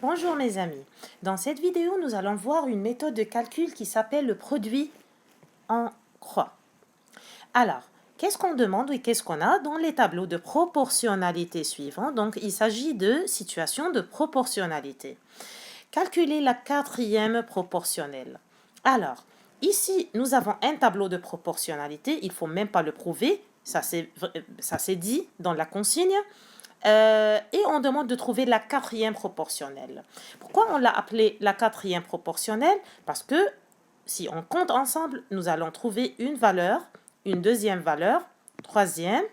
Bonjour mes amis, dans cette vidéo nous allons voir une méthode de calcul qui s'appelle le produit en croix. Alors, qu'est-ce qu'on demande et qu'est-ce qu'on a dans les tableaux de proportionnalité suivants? Donc il s'agit de situations de proportionnalité. Calculer la quatrième proportionnelle. Alors, ici nous avons un tableau de proportionnalité, il ne faut même pas le prouver, ça c'est dit dans la consigne. Et on demande de trouver la quatrième proportionnelle. Pourquoi on l'a appelée la quatrième proportionnelle? Parce que si on compte ensemble, nous allons trouver une valeur, une deuxième valeur, troisième,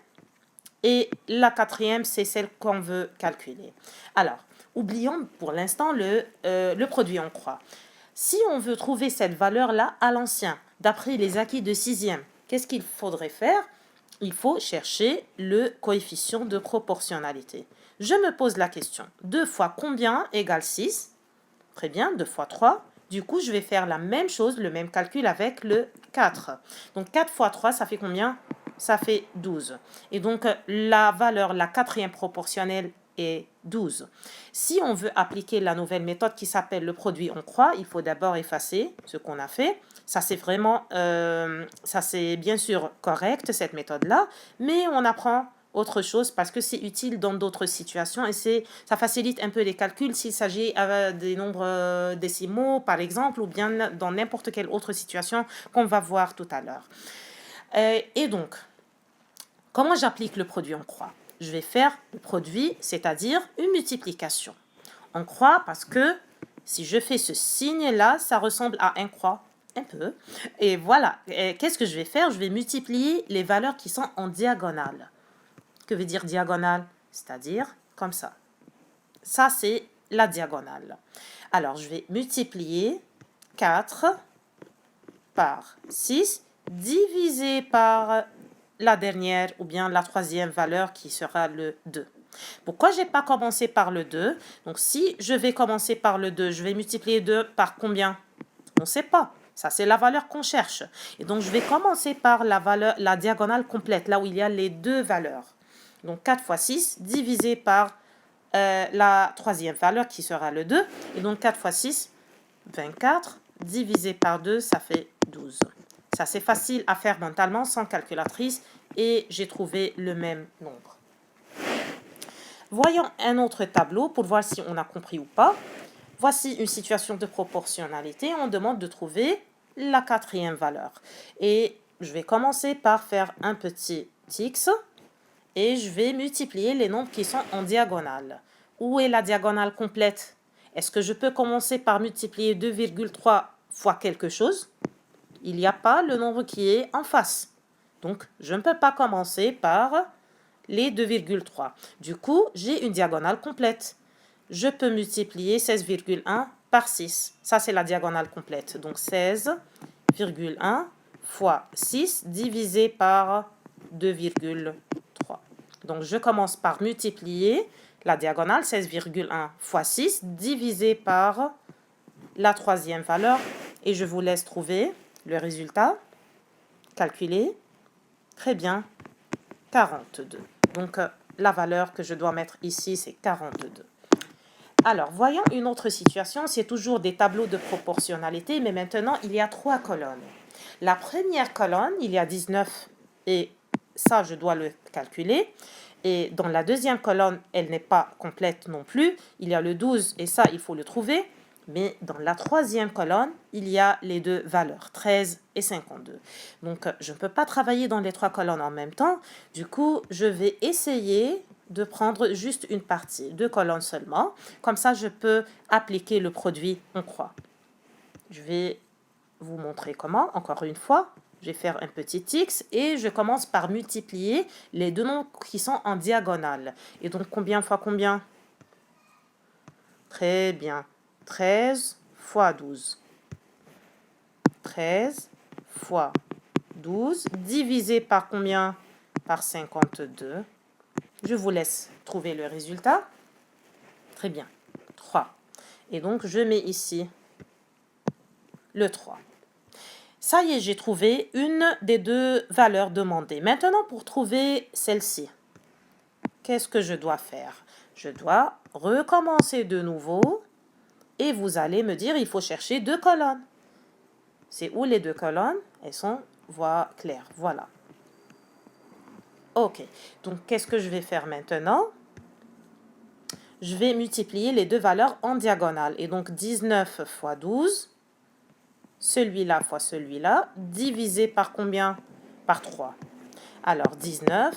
et la quatrième, c'est celle qu'on veut calculer. Alors, oublions pour l'instant le produit en croix. Si on veut trouver cette valeur-là à l'ancien, d'après les acquis de sixième, qu'est-ce qu'il faudrait faire? Il faut chercher le coefficient de proportionnalité. Je me pose la question, 2 fois combien égale 6? Très bien, 2 fois 3. Du coup, je vais faire la même chose, le même calcul avec le 4. Donc 4 fois 3, ça fait combien? Ça fait 12. Et donc, la valeur, la quatrième proportionnelle est 12. Si on veut appliquer la nouvelle méthode qui s'appelle le produit en croix, il faut d'abord effacer ce qu'on a fait. Ça, c'est vraiment, ça c'est bien sûr correct, cette méthode-là, mais on apprend autre chose parce que c'est utile dans d'autres situations et ça facilite un peu les calculs s'il s'agit des nombres décimaux, par exemple, ou bien dans n'importe quelle autre situation qu'on va voir tout à l'heure. Et donc, comment j'applique le produit en croix? Je vais faire le produit, c'est-à-dire une multiplication. En croix parce que si je fais ce signe-là, ça ressemble à un croix, un peu. Et voilà, qu'est-ce que je vais faire? Je vais multiplier les valeurs qui sont en diagonale. Que veut dire diagonale? C'est-à-dire comme ça. Ça, c'est la diagonale. Alors, je vais multiplier 4 par 6 divisé par la dernière ou bien la troisième valeur qui sera le 2. Pourquoi je n'ai pas commencé par le 2? Donc, si je vais commencer par le 2, je vais multiplier 2 par combien? On ne sait pas. Ça, c'est la valeur qu'on cherche. Et donc, je vais commencer par la diagonale complète, là où il y a les deux valeurs. Donc, 4 fois 6 divisé par la troisième valeur qui sera le 2. Et donc, 4 fois 6, 24. Divisé par 2, ça fait 12. Ça, c'est facile à faire mentalement sans calculatrice. Et j'ai trouvé le même nombre. Voyons un autre tableau pour voir si on a compris ou pas. Voici une situation de proportionnalité. On demande de trouver la quatrième valeur. Et je vais commencer par faire un petit X. Et je vais multiplier les nombres qui sont en diagonale. Où est la diagonale complète? Est-ce que je peux commencer par multiplier 2,3 fois quelque chose? Il n'y a pas le nombre qui est en face. Donc, je ne peux pas commencer par les 2,3. Du coup, j'ai une diagonale complète. Je peux multiplier 16,1 par 6. Ça, c'est la diagonale complète. Donc, 16,1 fois 6 divisé par 2,3. Donc, je commence par multiplier la diagonale 16,1 fois 6 divisé par la troisième valeur. Et je vous laisse trouver le résultat. Calculer. Très bien. 42. Donc, la valeur que je dois mettre ici, c'est 42. Alors, voyons une autre situation. C'est toujours des tableaux de proportionnalité, mais maintenant, il y a 3 colonnes. La première colonne, il y a 19 et ça, je dois le calculer. Et dans la deuxième colonne, elle n'est pas complète non plus. Il y a le 12 et ça, il faut le trouver. Mais dans la troisième colonne, il y a les deux valeurs, 13 et 52. Donc, je ne peux pas travailler dans les 3 colonnes en même temps. Du coup, je vais essayer de prendre juste une partie, 2 colonnes seulement. Comme ça, je peux appliquer le produit en croix. Je vais vous montrer comment, encore une fois. Je vais faire un petit X et je commence par multiplier les deux nombres qui sont en diagonale. Et donc, combien fois combien? Très bien. 13 fois 12. 13 fois 12 divisé par combien? Par 52. Je vous laisse trouver le résultat. Très bien. 3. Et donc, je mets ici le 3. Ça y est, j'ai trouvé une des deux valeurs demandées. Maintenant, pour trouver celle-ci, qu'est-ce que je dois faire? Je dois recommencer de nouveau Et vous allez me dire, il faut chercher 2 colonnes. C'est où les 2 colonnes? Elles sont voie claire. Voilà. OK. Donc, qu'est-ce que je vais faire maintenant? Je vais multiplier les deux valeurs en diagonale. Et donc, 19 fois 12, celui-là fois celui-là, divisé par combien? Par 3. Alors, 19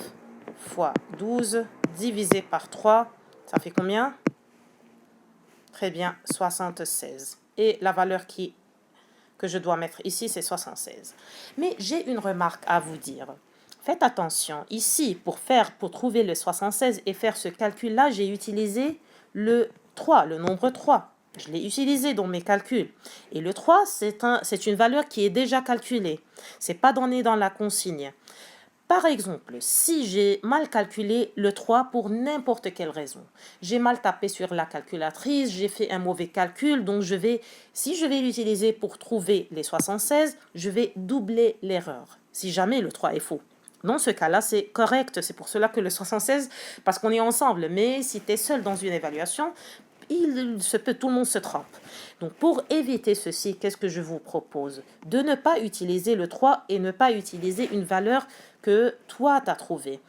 fois 12 divisé par 3, ça fait combien? Très bien, 76. Et la valeur que je dois mettre ici, c'est 76. Mais j'ai une remarque à vous dire. Faites attention. Ici, pour trouver le 76 et faire ce calcul-là, j'ai utilisé le 3, le nombre 3. Je l'ai utilisé dans mes calculs. Et le 3, c'est une valeur qui est déjà calculée. Ce n'est pas donné dans la consigne. Par exemple, si j'ai mal calculé le 3 pour n'importe quelle raison, j'ai mal tapé sur la calculatrice, j'ai fait un mauvais calcul, donc si je vais l'utiliser pour trouver les 76, je vais doubler l'erreur, si jamais le 3 est faux. Dans ce cas-là, c'est correct, c'est pour cela que le 76, parce qu'on est ensemble, mais si tu es seul dans une évaluation, il se peut, tout le monde se trompe. Donc, pour éviter ceci, qu'est-ce que je vous propose? De ne pas utiliser le 3 et ne pas utiliser une valeur que toi, tu as trouvée.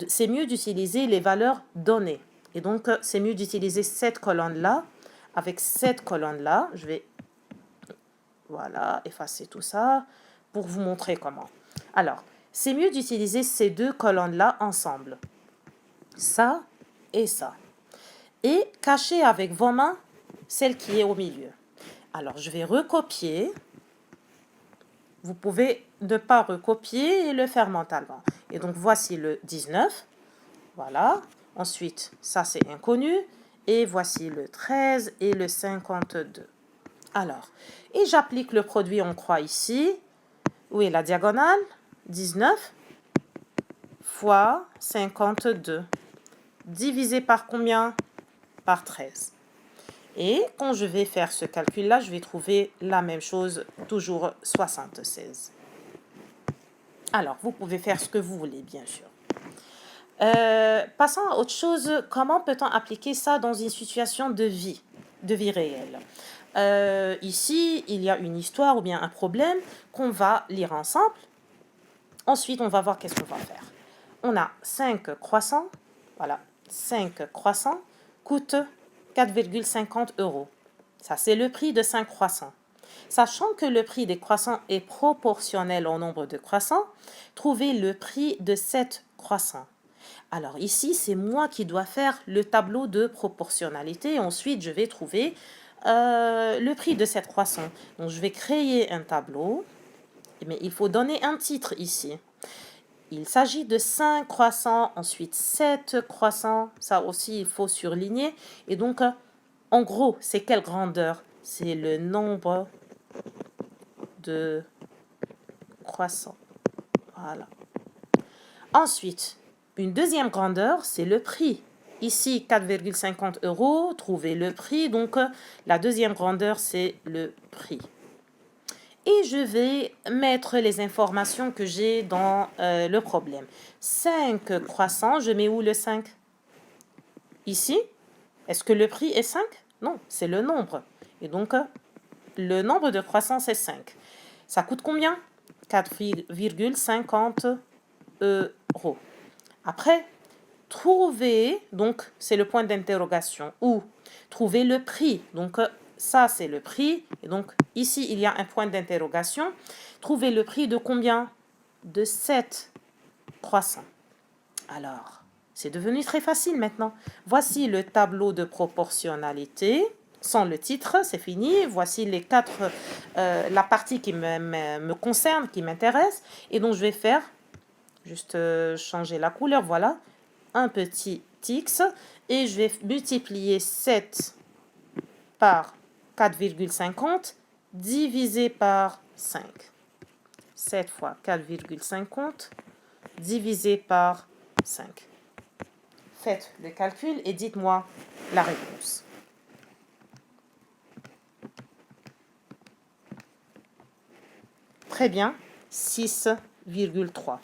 C'est mieux d'utiliser les valeurs données. Et donc, c'est mieux d'utiliser cette colonne-là. Avec cette colonne-là, je vais, voilà, effacer tout ça pour vous montrer comment. Alors, c'est mieux d'utiliser ces deux colonnes-là ensemble. Ça et ça. Et cachez avec vos mains celle qui est au milieu. Alors, je vais recopier. Vous pouvez ne pas recopier et le faire mentalement. Et donc, voici le 19. Voilà. Ensuite, ça, c'est inconnu. Et voici le 13 et le 52. Alors, et j'applique le produit en croix ici. Où est la diagonale? 19 fois 52. Divisé par combien? Par 13. Et quand je vais faire ce calcul-là, je vais trouver la même chose, toujours 76. Alors, vous pouvez faire ce que vous voulez, bien sûr. Passons à autre chose. Comment peut-on appliquer ça dans une situation de vie réelle? Ici, il y a une histoire ou bien un problème qu'on va lire ensemble. Ensuite, on va voir qu'est-ce qu'on va faire. On a 5 croissants. Voilà, 5 croissants coûtent 4,50 €. Ça, c'est le prix de 5 croissants. Sachant que le prix des croissants est proportionnel au nombre de croissants, trouvez le prix de 7 croissants. Alors ici, c'est moi qui dois faire le tableau de proportionnalité. Ensuite, je vais trouver le prix de 7 croissants. Donc, je vais créer un tableau. Mais il faut donner un titre ici. Il s'agit de 5 croissants, ensuite 7 croissants. Ça aussi, il faut surligner. Et donc, en gros, c'est quelle grandeur? C'est le nombre de croissants. Voilà. Ensuite, une deuxième grandeur, c'est le prix. Ici, 4,50 €. Trouvez le prix. Donc, la deuxième grandeur, c'est le prix. Et je vais mettre les informations que j'ai dans le problème. 5 croissants, je mets où le 5? Ici. Est-ce que le prix est 5? Non, c'est le nombre. Et donc, le nombre de croissants, c'est 5. Ça coûte combien? 4,50 €. Après, trouver, donc c'est le point d'interrogation, ou trouver le prix. Donc, ça, c'est le prix. Et donc, ici, il y a un point d'interrogation. Trouver le prix de combien? De 7 croissants. Alors, c'est devenu très facile maintenant. Voici le tableau de proportionnalité. Sans le titre, c'est fini. Voici les 4, la partie qui me concerne, qui m'intéresse. Et donc, je vais faire, juste changer la couleur, voilà, un petit X. Et je vais multiplier 7 par 4,50 divisé par 5. 7 fois 4,50 divisé par 5. Faites le calcul et dites-moi la réponse. Très bien, 6,3.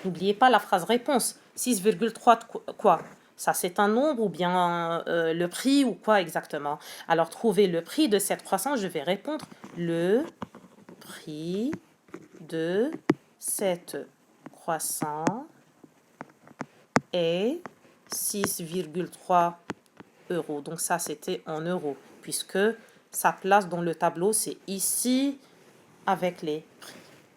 N'oubliez pas la phrase réponse. 6,3 quoi? Ça, c'est un nombre ou bien le prix ou quoi exactement? Alors, trouver le prix de cette croissance, je vais répondre le prix de cette croissance est 6,3 euros. Donc ça, c'était en euros, puisque sa place dans le tableau, c'est ici avec les prix.